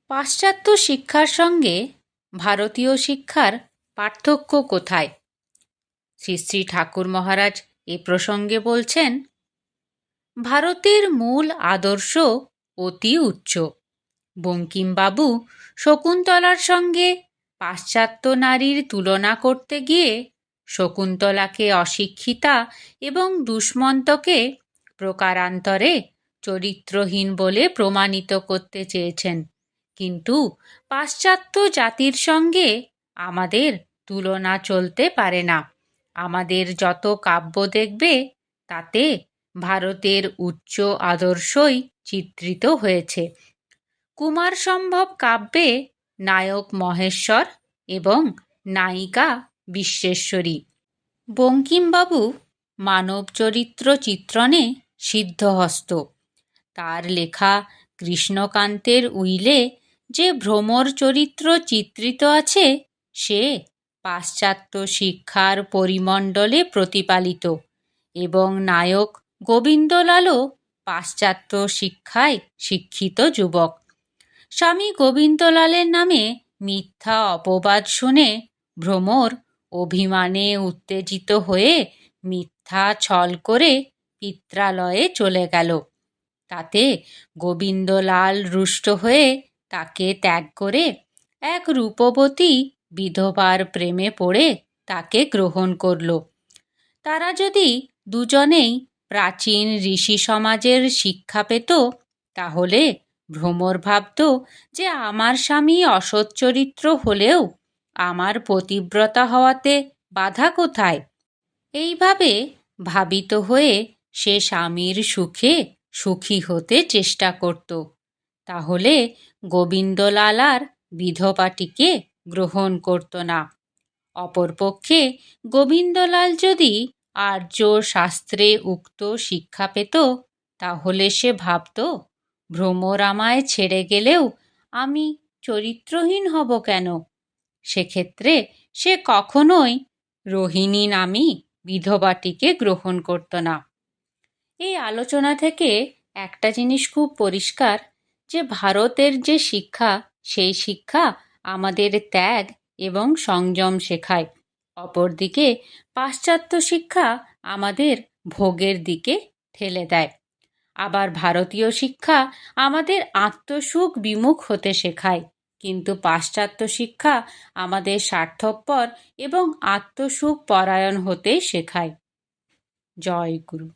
পাশ্চাত্য শিক্ষার সঙ্গে ভারতীয় শিক্ষার পার্থক্য কোথায়? শ্রী শ্রী ঠাকুর মহারাজ এ প্রসঙ্গে বলছেন, ভারতের মূল আদর্শ অতি উচ্চ। বঙ্কিমবাবু শকুন্তলার সঙ্গে পাশ্চাত্য নারীর তুলনা করতে গিয়ে শকুন্তলাকে অশিক্ষিতা এবং দুষ্মন্তকে প্রকারান্তরে চরিত্রহীন বলে প্রমাণিত করতে চেয়েছেন। কিন্তু পাশ্চাত্য জাতির সঙ্গে আমাদের তুলনা চলতে পারে না। আমাদের যত কাব্য দেখবে তাতে ভারতের উচ্চ আদর্শই চিত্রিত হয়েছে। কুমার সম্ভব কাব্যে নায়ক মহেশ্বর এবং নায়িকা বিশ্বেশ্বরী। বঙ্কিমবাবু মানব চরিত্র চিত্রণে সিদ্ধহস্ত। তার লেখা কৃষ্ণকান্তের উইলে যে ভ্রমর চরিত্র চিত্রিত আছে সে পাশ্চাত্য শিক্ষার পরিমণ্ডলে প্রতিপালিত, এবং নায়ক গোবিন্দলালও পাশ্চাত্য শিক্ষায় শিক্ষিত যুবক। স্বামী গোবিন্দলালের নামে মিথ্যা অপবাদ শুনে ভ্রমর অভিমানে উত্তেজিত হয়ে মিথ্যা ছল করে পিত্রালয়ে চলে গেল। তাতে গোবিন্দলাল রুষ্ট হয়ে তাকে ত্যাগ করে এক রূপবতী বিধবার প্রেমে পড়ে তাকে গ্রহণ করল। তারা যদি দুজনেই প্রাচীন ঋষি সমাজের শিক্ষা পেত, তাহলে ভ্রমর ভাবত যে আমার স্বামী অসৎ চরিত্র হলেও আমার পতিব্রতা হওয়াতে বাধা কোথায়। এইভাবে ভাবিত হয়ে সে স্বামীর সুখে সুখী হতে চেষ্টা করত। তাহলে গোবিন্দলাল আর বিধবাটিকে গ্রহণ করত না। অপরপক্ষে গোবিন্দলাল যদি আর্য শাস্ত্রে উক্ত শিক্ষা পেত, তাহলে সে ভাবত, ভ্রমর আমায় ছেড়ে গেলেও আমি চরিত্রহীন হব কেন? সেক্ষেত্রে সে কখনোই রোহিণী নামী বিধবাটিকে গ্রহণ করত না। এই আলোচনা থেকে একটা জিনিস খুব পরিষ্কার, যে ভারতের যে শিক্ষা, সেই শিক্ষা আমাদের ত্যাগ এবং সংযম শেখায়। অপরদিকে পাশ্চাত্য শিক্ষা আমাদের ভোগের দিকে ঠেলে দেয়। আবার ভারতীয় শিক্ষা আমাদের আত্মসুখ বিমুখ হতে শেখায়, কিন্তু পাশ্চাত্য শিক্ষা আমাদের স্বার্থপর এবং আত্মসুখ পরায়ণ হতে শেখায়। জয় গুরু।